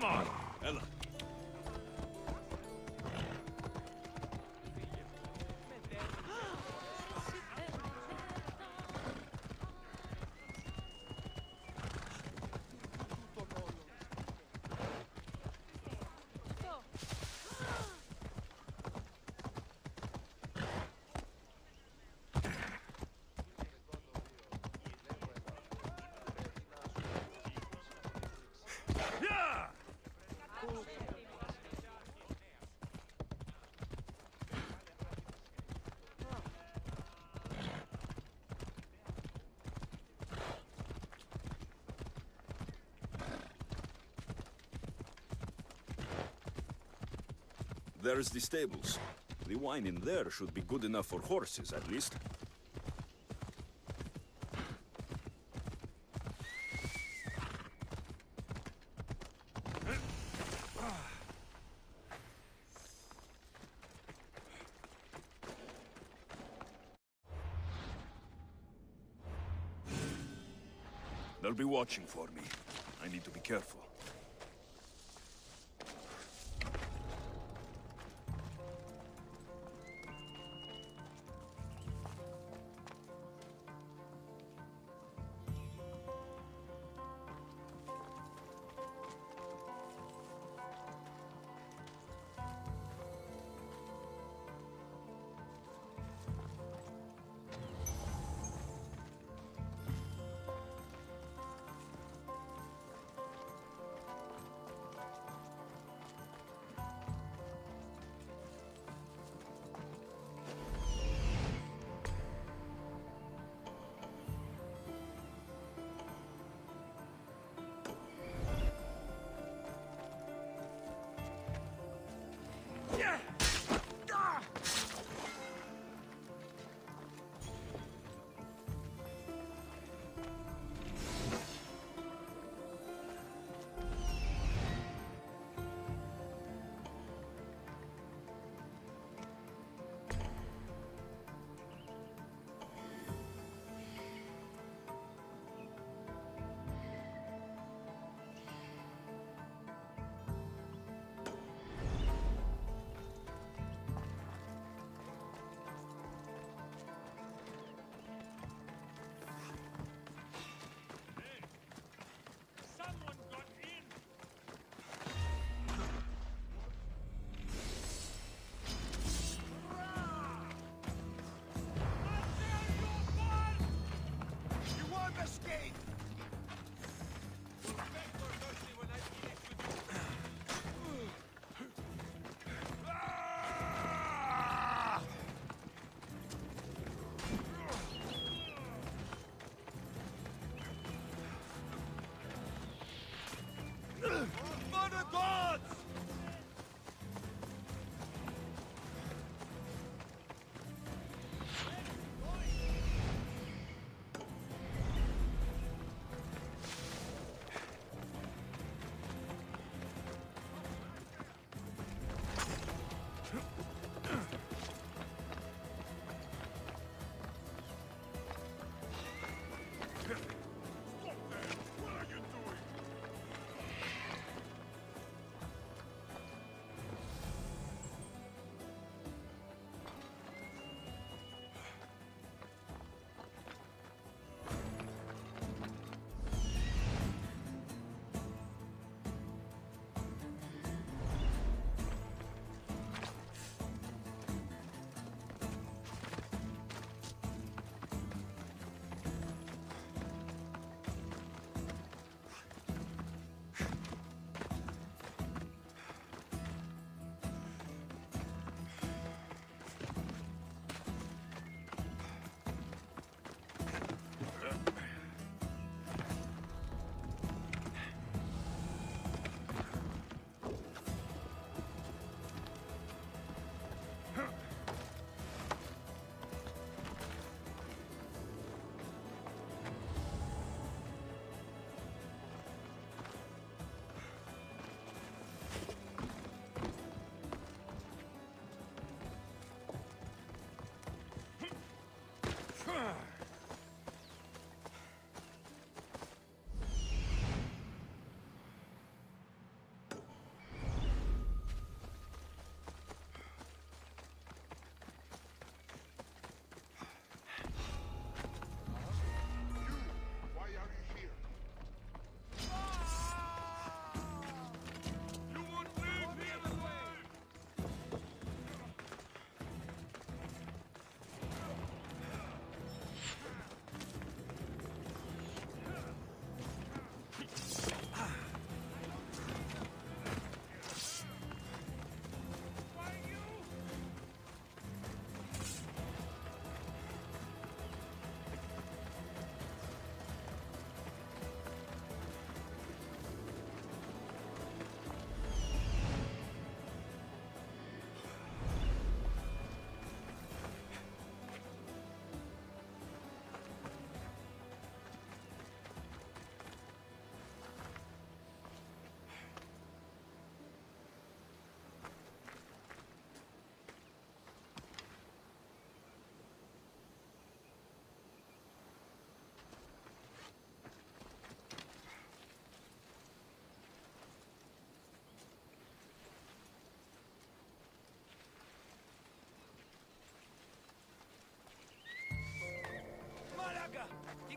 Come on, Ella. There's the stables. The wine in there should be good enough for horses, at least. They'll be watching for me. I need to be careful.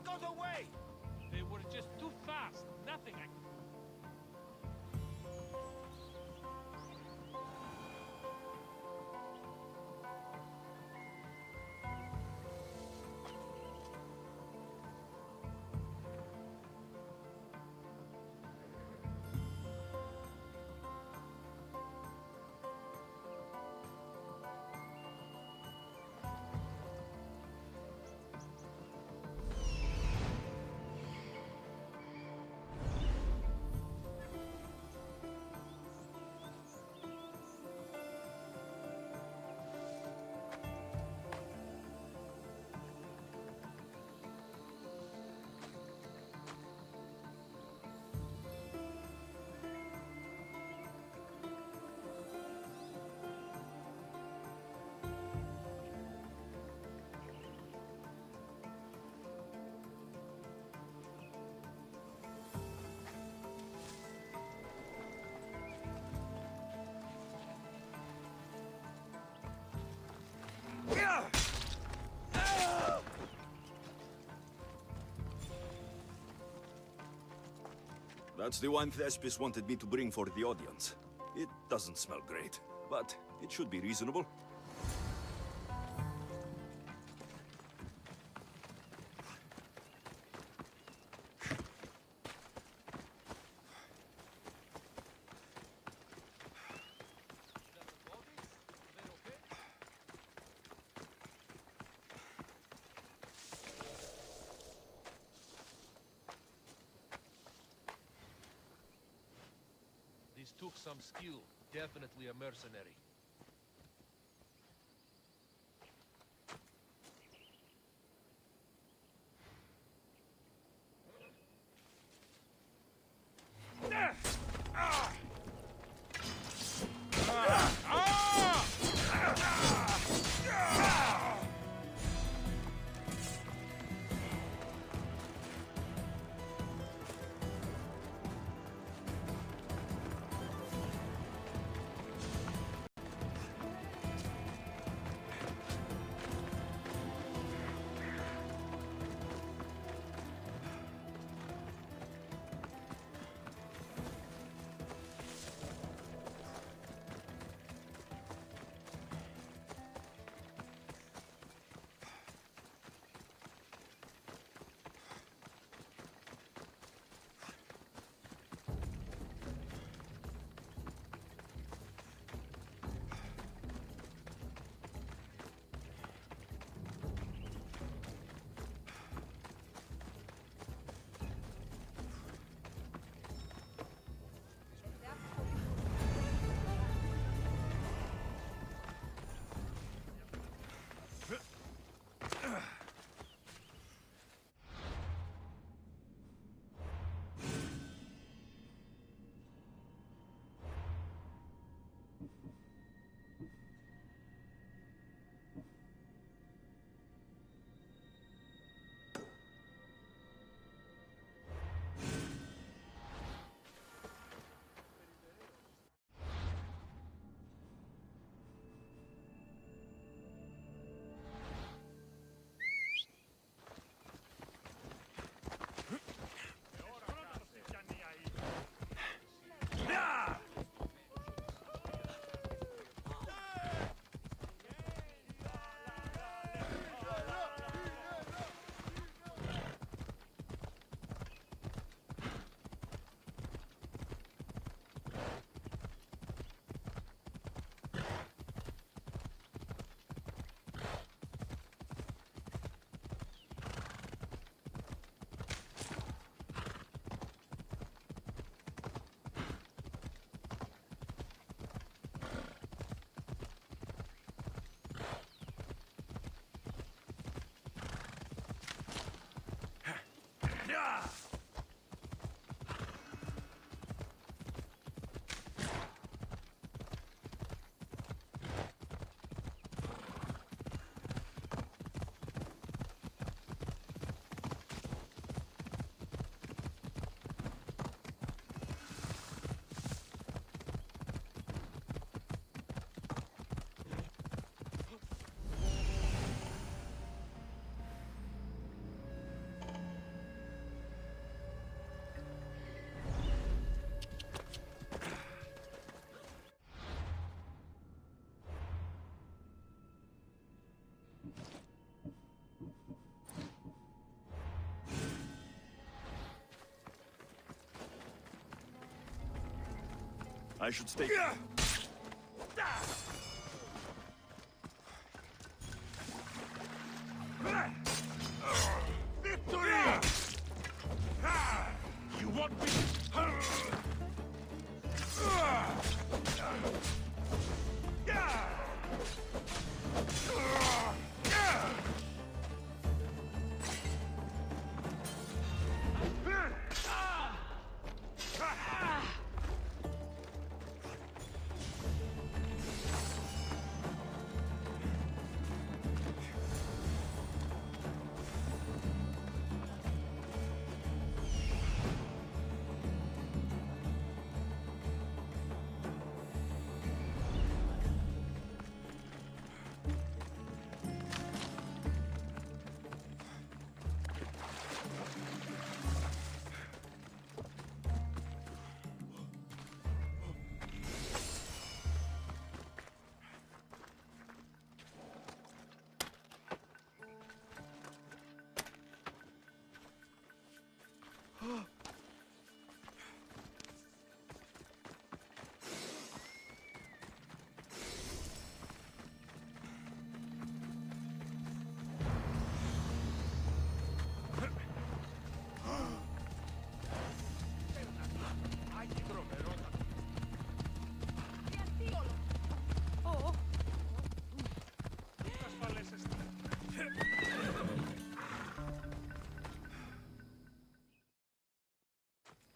got away! They were just too fast. Nothing I could do. That's the wine Thespis wanted me to bring for the audience. It doesn't smell great, but it should be reasonable. This took some skill. Definitely a mercenary. I should stay. Victory! You want me?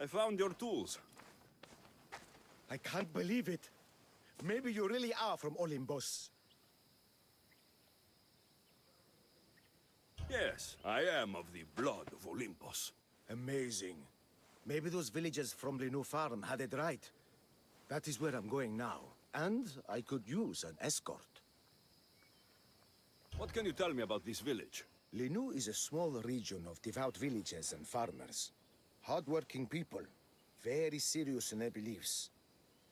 I found your tools. I can't believe it. Maybe you really are from Olympus. Yes, I am of the blood of Olympus. Amazing. Maybe those villagers from the new farm had it right. That is where I'm going now. And I could use an escort. What can you tell me about this village? Linu is a small region of devout villagers and farmers. Hard-working people, very serious in their beliefs.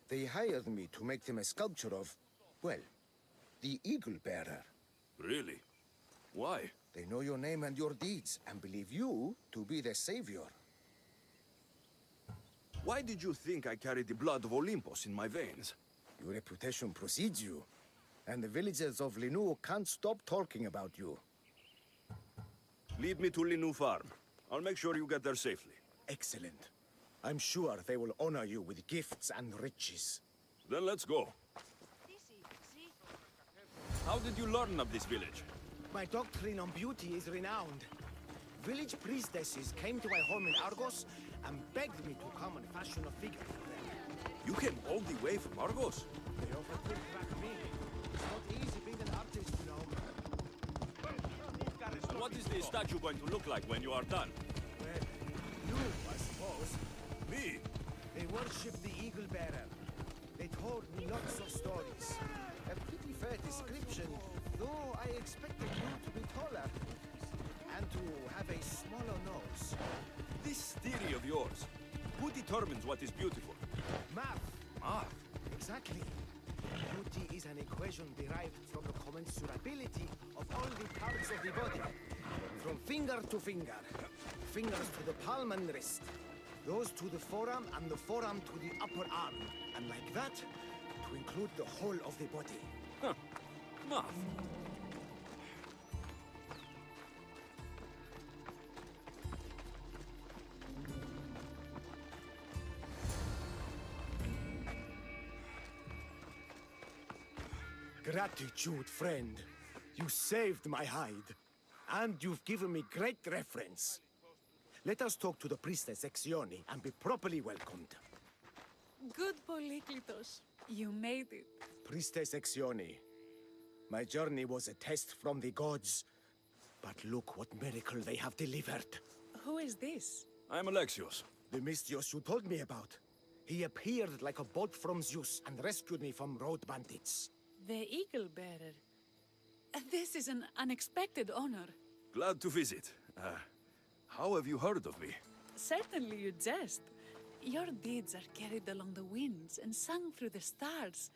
They hired me to make them a sculpture of, well, the Eagle Bearer. Really? Why? They know your name and your deeds, and believe you to be their savior. Why did you think I carried the blood of Olympus in my veins? Your reputation precedes you, and the villagers of Linu can't stop talking about you. Lead me to Linu Farm. I'll make sure you get there safely. Excellent. I'm sure they will honor you with gifts and riches. Then let's go. How did you learn of this village? My doctrine on beauty is renowned. Village priestesses came to my home in Argos and begged me to come and fashion a figure for them. You came all the way from Argos? They offered to track me. It's not easy being an artist, you know. And what is the statue going to look like when you are done? Well, you, I suppose. Me? They worship the Eagle Bearer. They told me lots of stories. A pretty fair description, though I expected you to be taller. And to have a smaller nose. This theory of yours, who determines what is beautiful? Math. Math? Exactly. Beauty is an equation derived from the commensurability of all the parts of the body. From finger to finger. Fingers to the palm and wrist. Those to the forearm and the forearm to the upper arm. And like that, to include the whole of the body. Huh. Math. Gratitude, friend. You saved my hide. And you've given me great reference. Let us talk to the priestess Exioni and be properly welcomed. Good, Polyklitos. You made it. Priestess Exioni, my journey was a test from the gods. But look what miracle they have delivered. Who is this? I'm Alexios. The Mystios you told me about. He appeared like a bolt from Zeus and rescued me from road bandits. The Eagle Bearer. This is an unexpected honor. Glad to visit. How have you heard of me? Certainly you jest. Your deeds are carried along the winds and sung through the stars.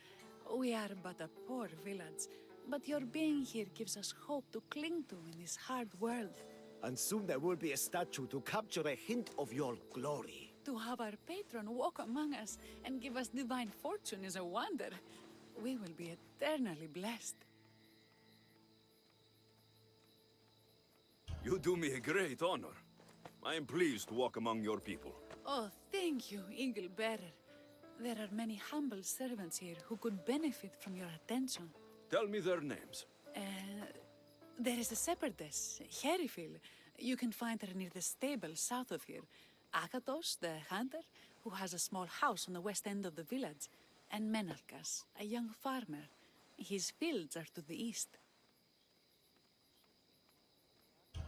We are but a poor village, but your being here gives us hope to cling to in this hard world. And soon there will be a statue to capture a hint of your glory. To have our patron walk among us and give us divine fortune is a wonder. We will be eternally blessed. You do me a great honor. I am pleased to walk among your people. Oh, thank you, Eagle Bearer. There are many humble servants here who could benefit from your attention. Tell me their names. There is a shepherdess, Herifil. You can find her near the stable south of here. Akatos, the hunter, who has a small house on the west end of the village. And Menalkas, a young farmer. His fields are to the east.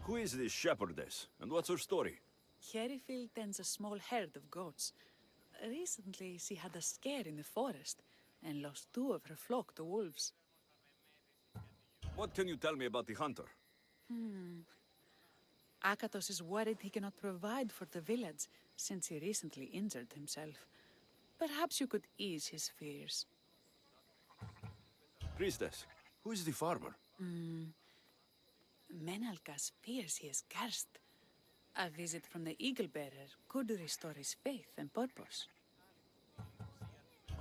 Who is this shepherdess, and what's her story? Herifil tends a small herd of goats. Recently, she had a scare in the forest and lost 2 of her flock to wolves. What can you tell me about the hunter? Akatos is worried he cannot provide for the village since he recently injured himself. Perhaps you could ease his fears. Priestess, who is the farmer? Menalkas fears he is cursed. A visit from the Eagle Bearer could restore his faith and purpose.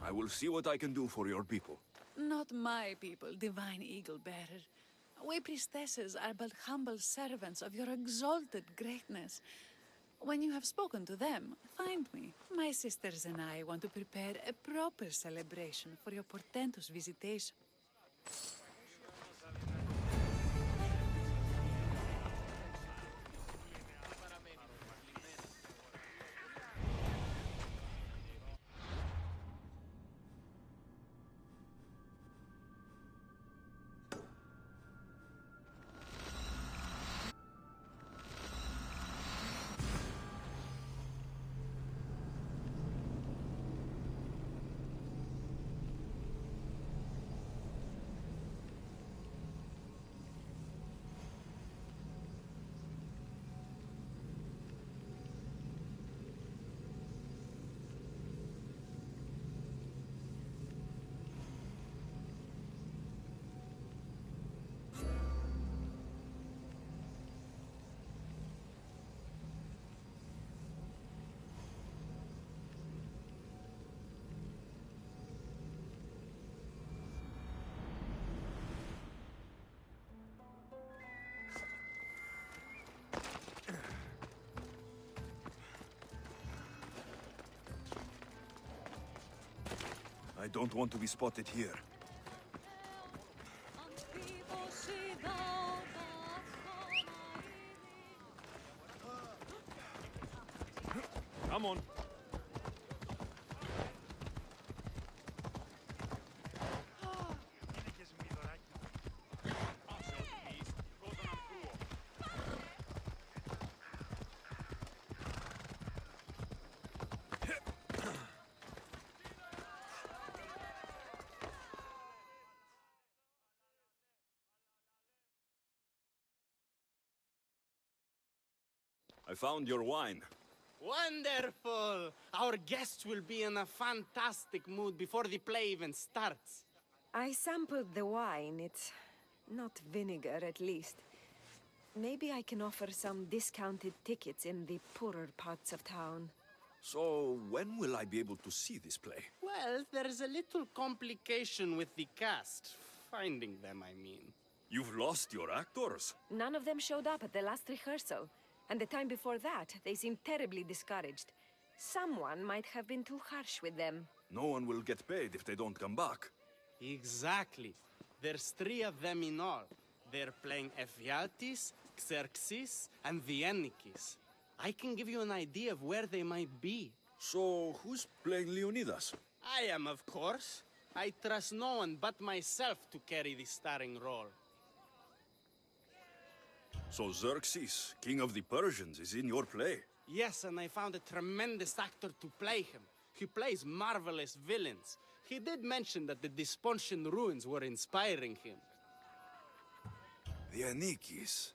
I will see what I can do for your people. Not my people, divine Eagle Bearer. We priestesses are but humble servants of your exalted greatness. When you have spoken to them, find me. My sisters and I want to prepare a proper celebration for your portentous visitation. I don't want to be spotted here. Come on. I found your wine. Wonderful! Our guests will be in a fantastic mood before the play even starts. I sampled the wine. It's not vinegar, at least. Maybe I can offer some discounted tickets in the poorer parts of town. So, when will I be able to see this play? Well, there's a little complication with the cast. Finding them, I mean. You've lost your actors. None of them showed up at the last rehearsal. And the time before that, they seemed terribly discouraged. Someone might have been too harsh with them. No one will get paid if they don't come back. Exactly. There's 3 of them in all. They're playing Ephialtes, Xerxes, and the Ennikis. I can give you an idea of where they might be. So, who's playing Leonidas? I am, of course. I trust no one but myself to carry the starring role. So Xerxes, king of the Persians, is in your play? Yes, and I found a tremendous actor to play him. He plays marvelous villains. He did mention that the Despontian ruins were inspiring him. The Ennikis.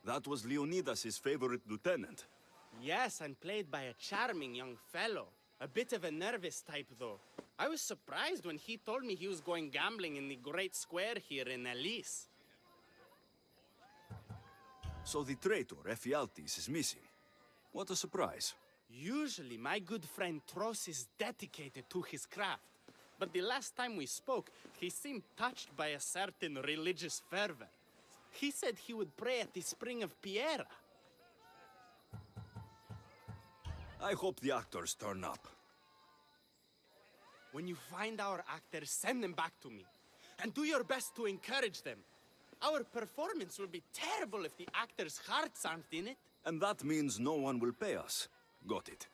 That was Leonidas' favorite lieutenant. Yes, and played by a charming young fellow. A bit of a nervous type, though. I was surprised when he told me he was going gambling in the Great Square here in Elise. So the traitor, Ephialtes, is missing. What a surprise. Usually, my good friend Tros is dedicated to his craft. But the last time we spoke, he seemed touched by a certain religious fervor. He said he would pray at the spring of Piera. I hope the actors turn up. When you find our actors, send them back to me. And do your best to encourage them. Our performance will be terrible if the actors' hearts aren't in it. And that means no one will pay us. Got it.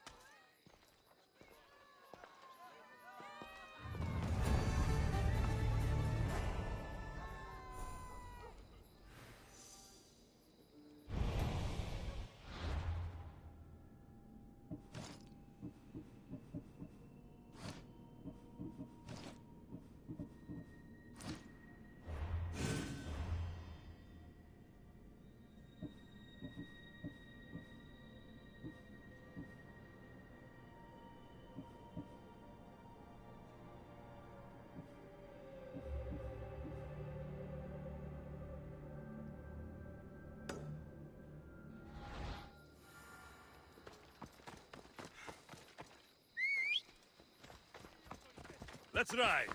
Let's ride.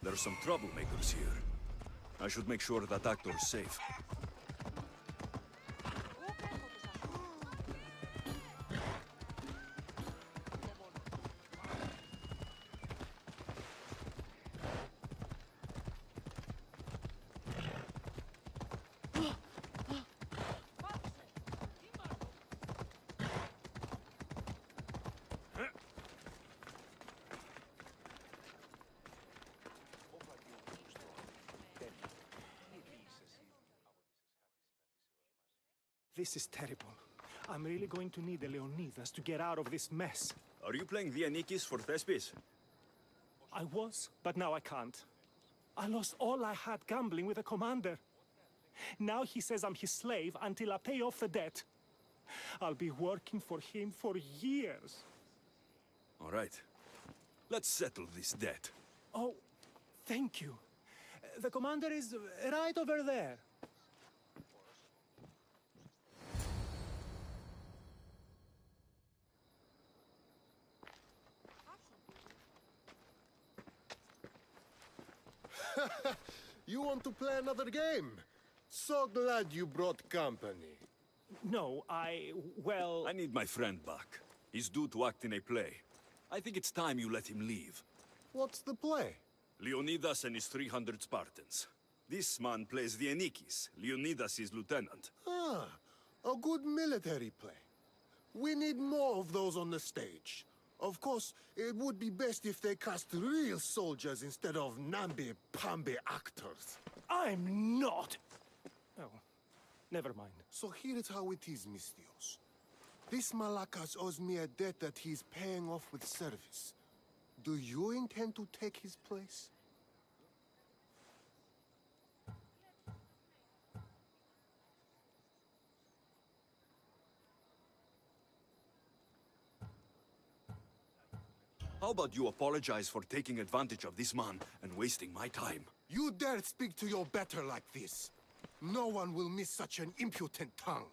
There's some troublemakers here. I should make sure that actor's safe. This is terrible. I'm really going to need the Leonidas to get out of this mess. Are you playing Vianikis for Thespis? I was, but now I can't. I lost all I had gambling with the commander. Now he says I'm his slave until I pay off the debt. I'll be working for him for years. All right. Let's settle this debt. Oh, thank you. The commander is right over there. You want to play another game? So glad you brought company. No, well... I need my friend back. He's due to act in a play. I think it's time you let him leave. What's the play? Leonidas and his 300 Spartans. This man plays Vianikis. Leonidas is lieutenant. Ah, a good military play. We need more of those on the stage. Of course, it would be best if they cast real soldiers instead of namby-pamby actors. I'm not! Oh, never mind. So here's how it is, Mistios. This Malakas owes me a debt that he's paying off with service. Do you intend to take his place? How about you apologize for taking advantage of this man and wasting my time? You dare speak to your better like this? No one will miss such an impudent tongue.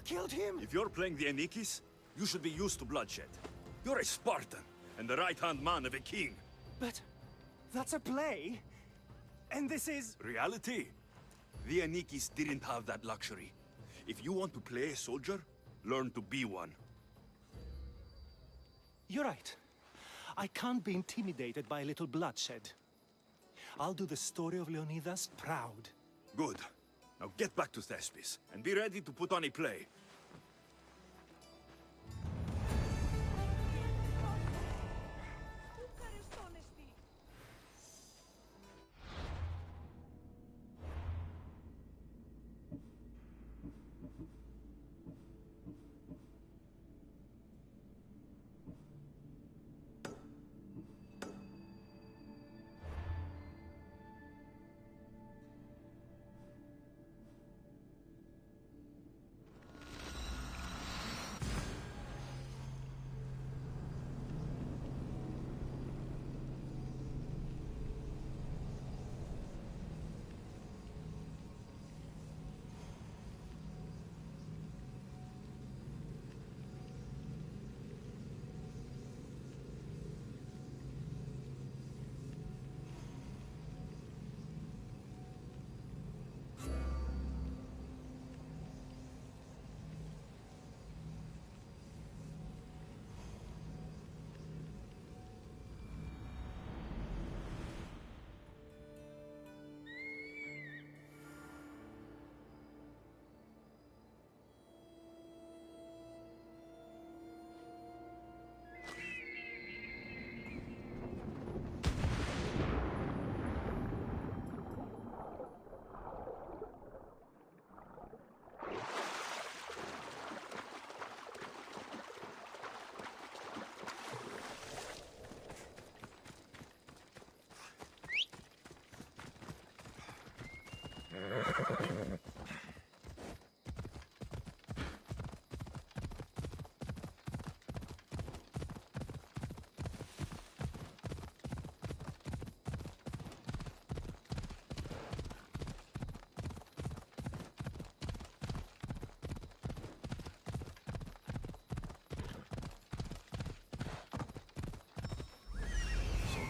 killed him? If you're playing the Anikis, you should be used to bloodshed. You're a Spartan, and the right-hand man of a king. But that's a play. And this is... Reality? The Anikis didn't have that luxury. If you want to play a soldier, learn to be one. You're right. I can't be intimidated by a little bloodshed. I'll do the story of Leonidas proud. Good. Now get back to Thespis, and be ready to put on a play.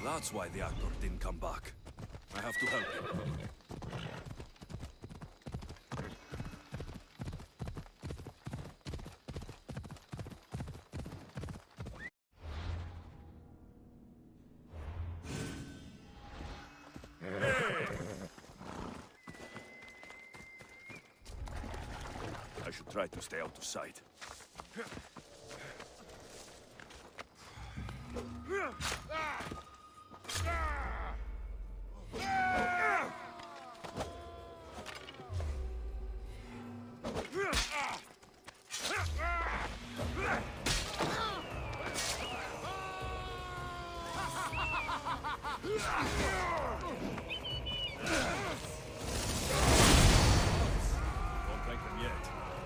That's why the actor didn't come back. I have to help him. I should try to stay out of sight. Don't thank them yet.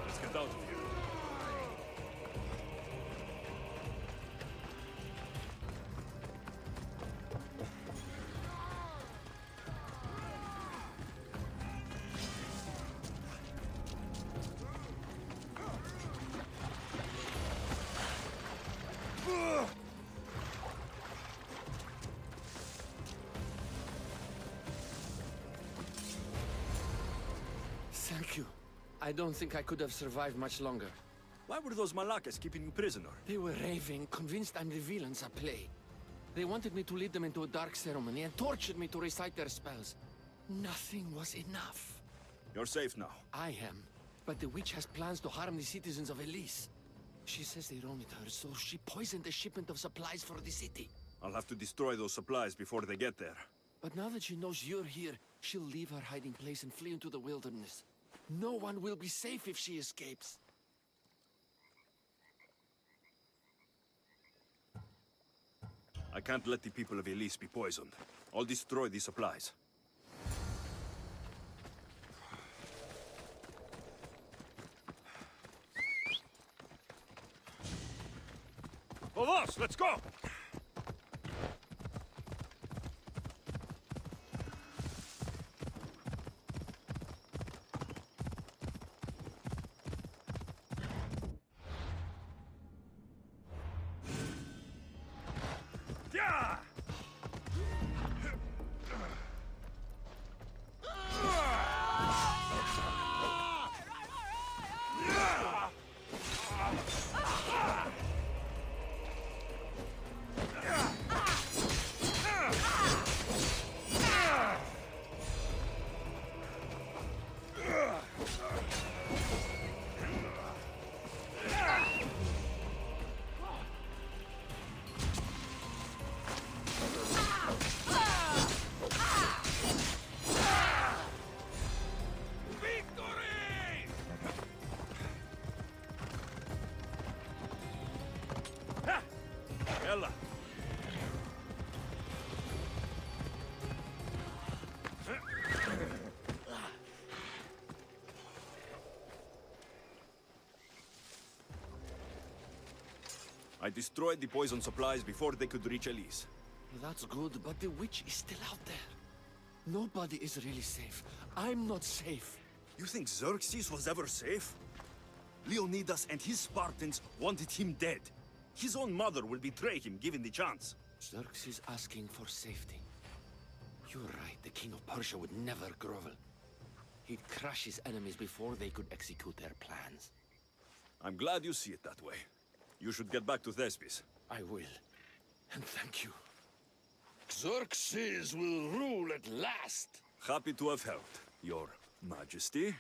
Let's get out of here. Thank you. I don't think I could have survived much longer. Why were those Malakas keeping you prisoner? They were raving, convinced I'm the villains at play. They wanted me to lead them into a dark ceremony and tortured me to recite their spells. Nothing was enough. You're safe now. I am, but the witch has plans to harm the citizens of Elise. She says they wronged her, so she poisoned the shipment of supplies for the city. I'll have to destroy those supplies before they get there. But now that she knows you're here, she'll leave her hiding place and flee into the wilderness. No one will be safe if she escapes. I can't let the people of Elise be poisoned. I'll destroy the supplies. Vamos, let's go! I destroyed the poison supplies before they could reach Elise. That's good, but the witch is still out there. Nobody is really safe. I'm not safe. You think Xerxes was ever safe? Leonidas and his Spartans wanted him dead. His own mother will betray him given the chance. Xerxes asking for safety. You're right, the king of Persia would never grovel. He'd crush his enemies before they could execute their plans. I'm glad you see it that way. You should get back to Thespis. I will. And thank you. Xerxes will rule at last. Happy to have helped, Your Majesty.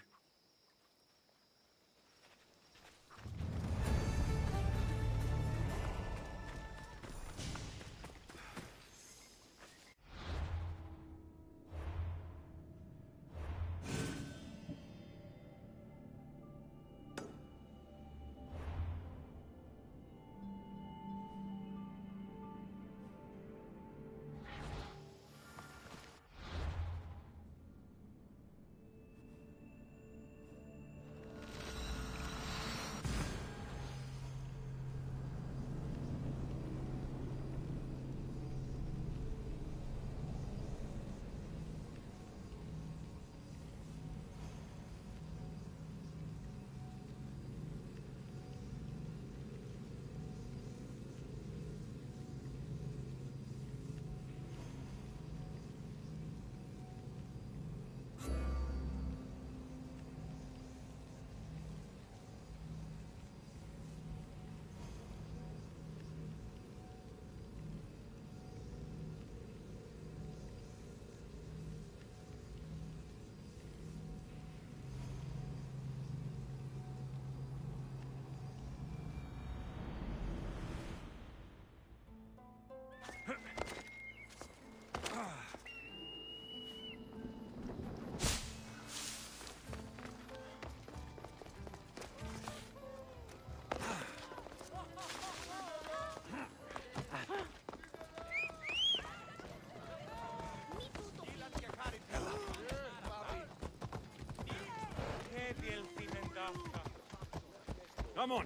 Come on.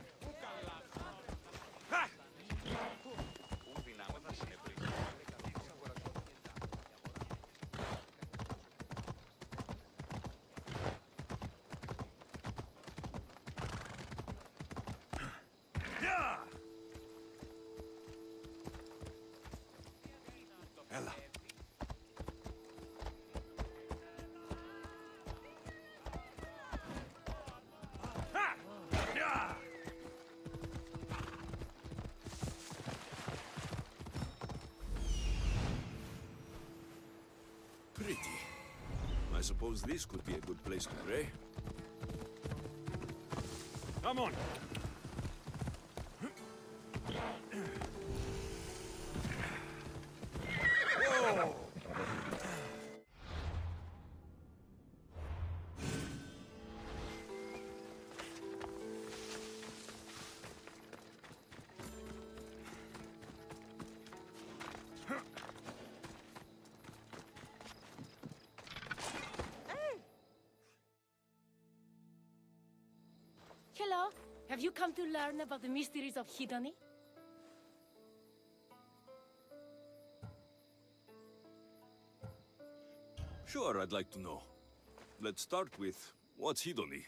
Ha! Yeah! Ella. Ha! Yeah! Pretty. I suppose this could be a good place to pray. Come on. Whoa! Hello. Have you come to learn about the mysteries of Hedony? Sure, I'd like to know. Let's start with, what's Hedony?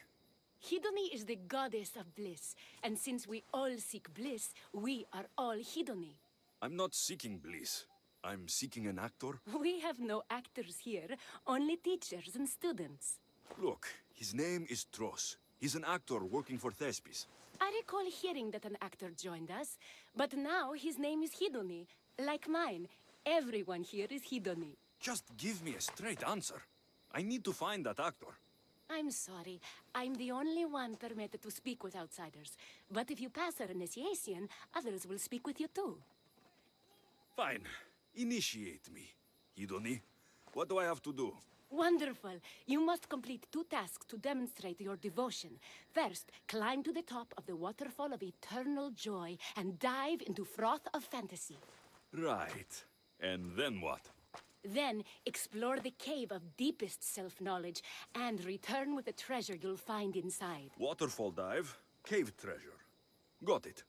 Hedony is the goddess of bliss, and since we all seek bliss, we are all Hedony. I'm not seeking bliss. I'm seeking an actor. We have no actors here, only teachers and students. Look, his name is Tros. He's an actor working for Thespis. I recall hearing that an actor joined us, but now his name is Hedony, like mine. Everyone here is Hedony. Just give me a straight answer. I need to find that actor. I'm sorry. I'm the only one permitted to speak with outsiders. But if you pass our initiation, others will speak with you too. Fine. Initiate me. Hedony, what do I have to do? Wonderful. You must complete 2 tasks to demonstrate your devotion. First, climb to the top of the waterfall of eternal joy and dive into froth of fantasy. Right. And then what? Then, explore the cave of deepest self-knowledge and return with the treasure you'll find inside. Waterfall dive, cave treasure. Got it.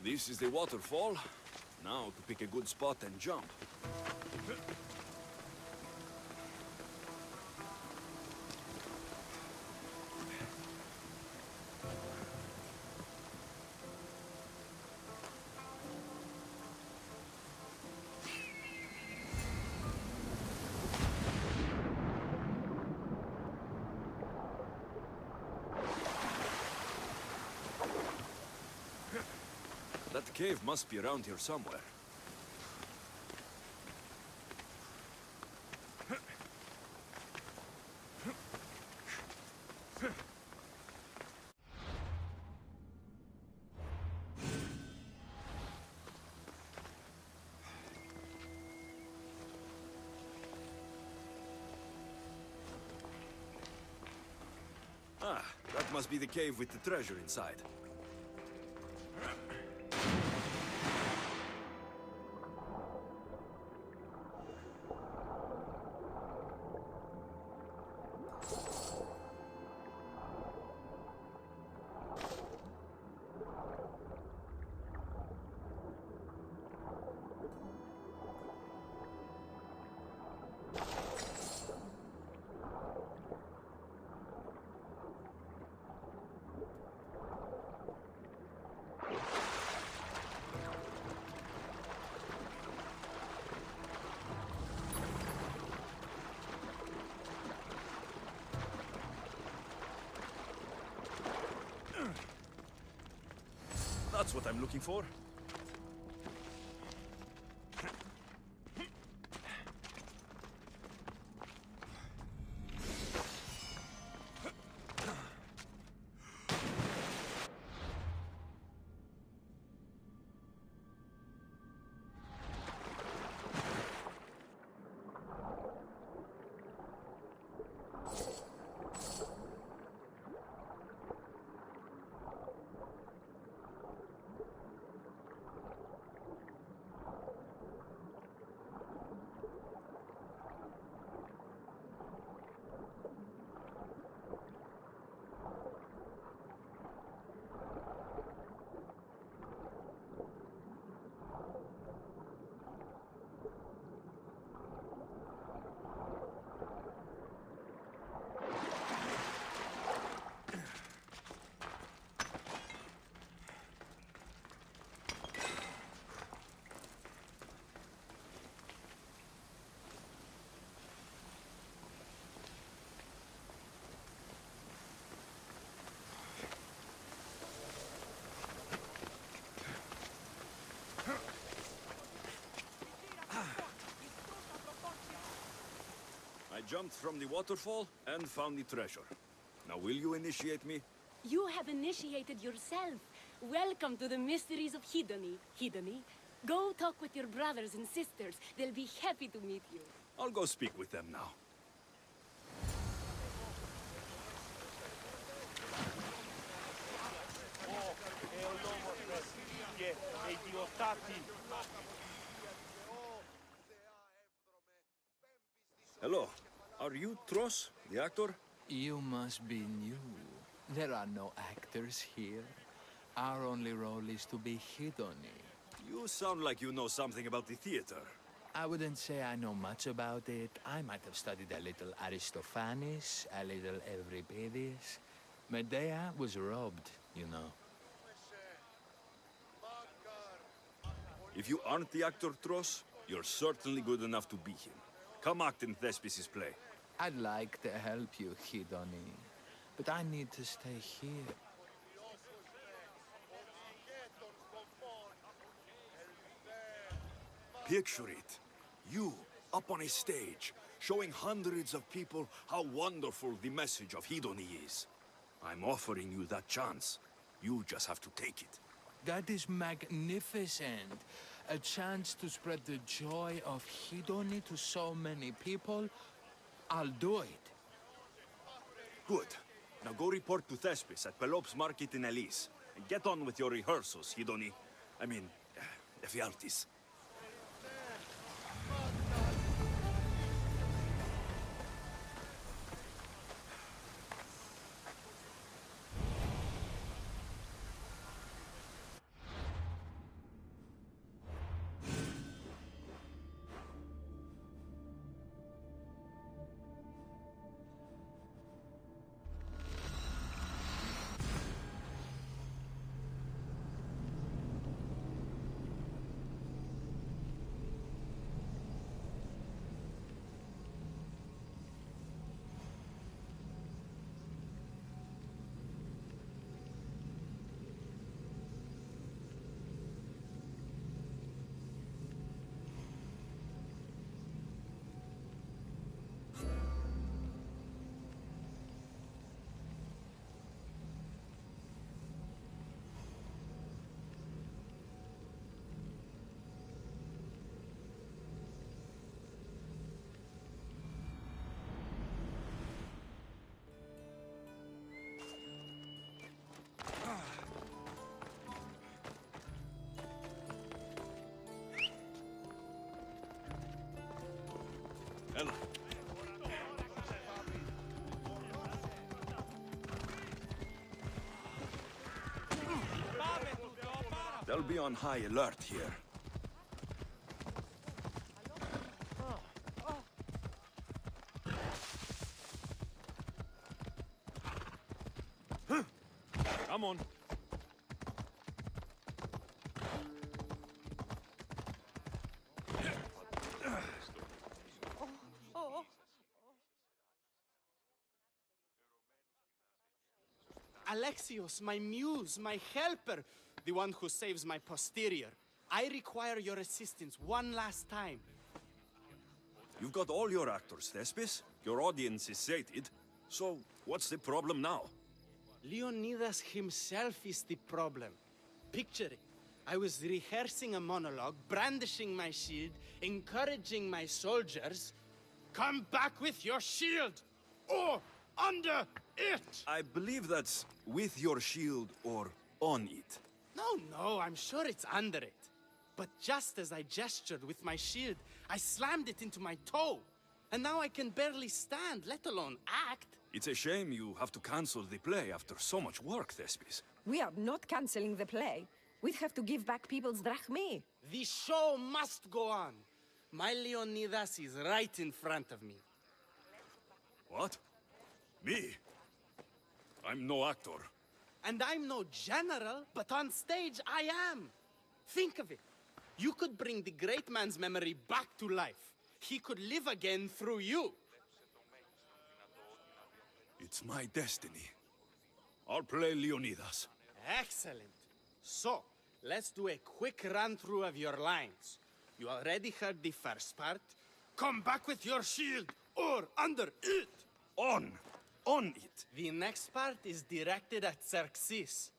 This is the waterfall. Now to pick a good spot and jump. That cave must be around here somewhere. Ah, that must be the cave with the treasure inside. That's what I'm looking for. I jumped from the waterfall and found the treasure. Now will you initiate me? You have initiated yourself. Welcome to the mysteries of Hedony. Hedony, go talk with your brothers and sisters. They'll be happy to meet you. I'll go speak with them now. Hello. Are you Tros, the actor? You must be new. There are no actors here. Our only role is to be Hedony. You sound like you know something about the theater. I wouldn't say I know much about it. I might have studied a little Aristophanes, a little Euripides. Medea was robbed, you know. If you aren't the actor Tros, you're certainly good enough to be him. Come act in Thespis' play. I'd like to help you, Hedony, but I need to stay here. Picture it. You, up on a stage, showing hundreds of people how wonderful the message of Hedony is. I'm offering you that chance. You just have to take it. That is magnificent. A chance to spread the joy of Hedony to so many people. I'll do it. Good. Now go report to Thespis at Pelop's market in Elise. And get on with your rehearsals, Hidoni. I mean, Ephialtes. Ella. They'll be on high alert here. Come on. Alexios, my muse, my helper, the one who saves my posterior. I require your assistance one last time. You've got all your actors, Thespis. Your audience is sated. So, what's the problem now? Leonidas himself is the problem. Picture it. I was rehearsing a monologue, brandishing my shield, encouraging my soldiers. Come back with your shield! Or under it! I believe that's with your shield or on it. No, I'm sure it's under it. But just as I gestured with my shield, I slammed it into my toe. And now I can barely stand, let alone act. It's a shame you have to cancel the play after so much work, Thespis. We are not canceling the play. We'd have to give back people's drachmae. The show must go on. My Leonidas is right in front of me. What? Me? I'm no actor. And I'm no general, but on stage I am. Think of it. You could bring the great man's memory back to life. He could live again through you. It's my destiny. I'll play Leonidas. Excellent. So, let's do a quick run-through of your lines. You already heard the first part. Come back with your shield, or under it. On it. The next part is directed at Xerxes.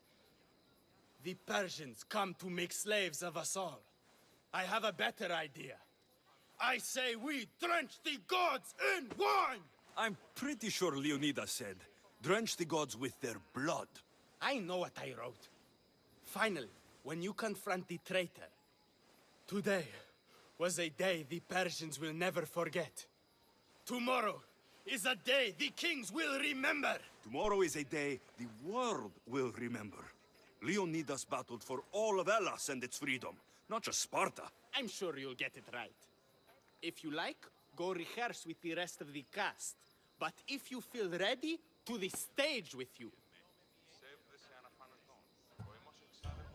The Persians come to make slaves of us all. I have a better idea. I say we drench the gods in wine! I'm pretty sure Leonidas said, drench the gods with their blood. I know what I wrote. Finally, when you confront the traitor, today was a day the Persians will never forget. Tomorrow is a day the kings will remember. Tomorrow is a day the world will remember. Leonidas battled for all of Hellas and its freedom, not just Sparta. I'm sure you'll get it right. If you like, go rehearse with the rest of the cast. But if you feel ready, to the stage with you.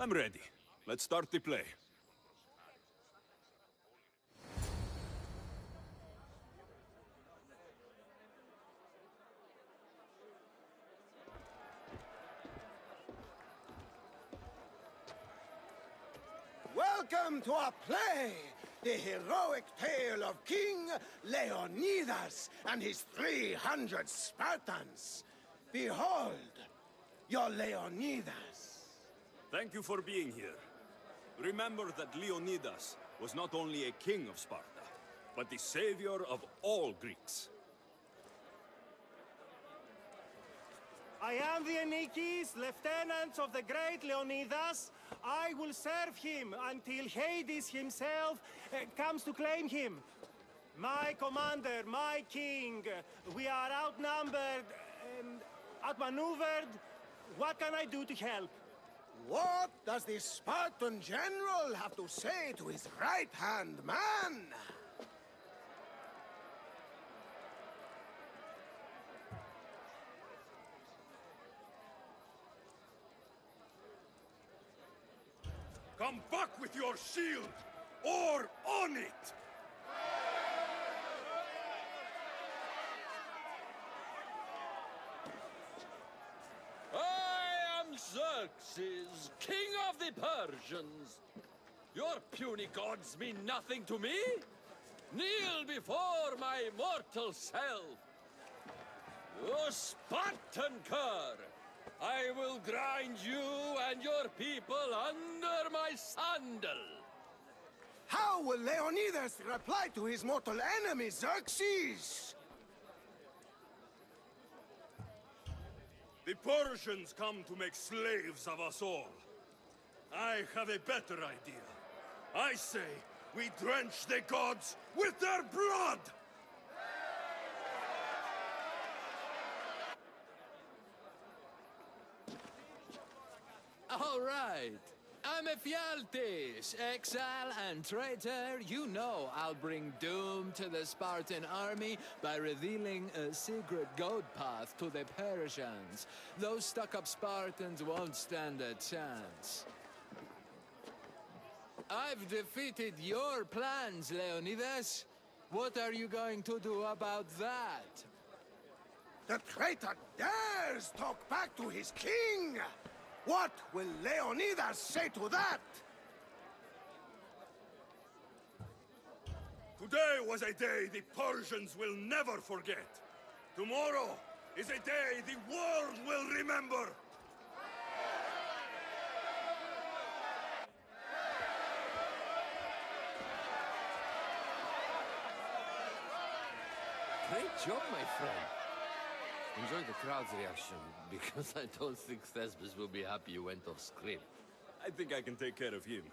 I'm ready. Let's start the play. Welcome to our play, the heroic tale of King Leonidas and his 300 Spartans. Behold, your Leonidas. Thank you for being here. Remember that Leonidas was not only a king of Sparta, but the savior of all Greeks. I am the Anikis, lieutenants of the great Leonidas. I will serve him until Hades himself comes to claim him. My commander, my king, we are outnumbered and outmaneuvered. What can I do to help? What does the Spartan general have to say to his right-hand man? Come back with your shield, or on it! I am Xerxes, king of the Persians. Your puny gods mean nothing to me. Kneel before my mortal self. O Spartan cur, I will grind you and your people under my sandal. How will Leonidas reply to his mortal enemy, Xerxes? The Persians come to make slaves of us all. I have a better idea. I say we drench the gods with their blood! All right. I'm Ephialtes, exile and traitor. You know I'll bring doom to the Spartan army by revealing a secret goat path to the Persians. Those stuck-up Spartans won't stand a chance. I've defeated your plans, Leonidas. What are you going to do about that? The traitor dares talk back to his king! What will Leonidas say to that? Today was a day the Persians will never forget. Tomorrow is a day the world will remember. Great job, my friend. Enjoy the crowd's reaction, because I don't think Thesbis will be happy you went off script. I think I can take care of him.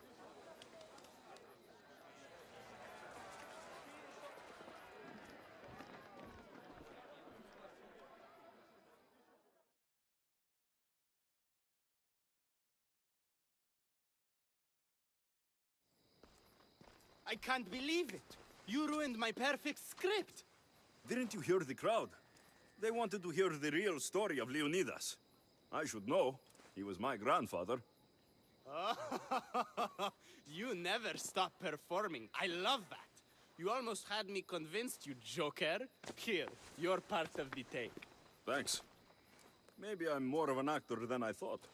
I can't believe it. You ruined my perfect script. Didn't you hear the crowd? They wanted to hear the real story of Leonidas. I should know. He was my grandfather. You never stop performing. I love that. You almost had me convinced, you joker. Here, you're part of the take. Thanks. Maybe I'm more of an actor than I thought.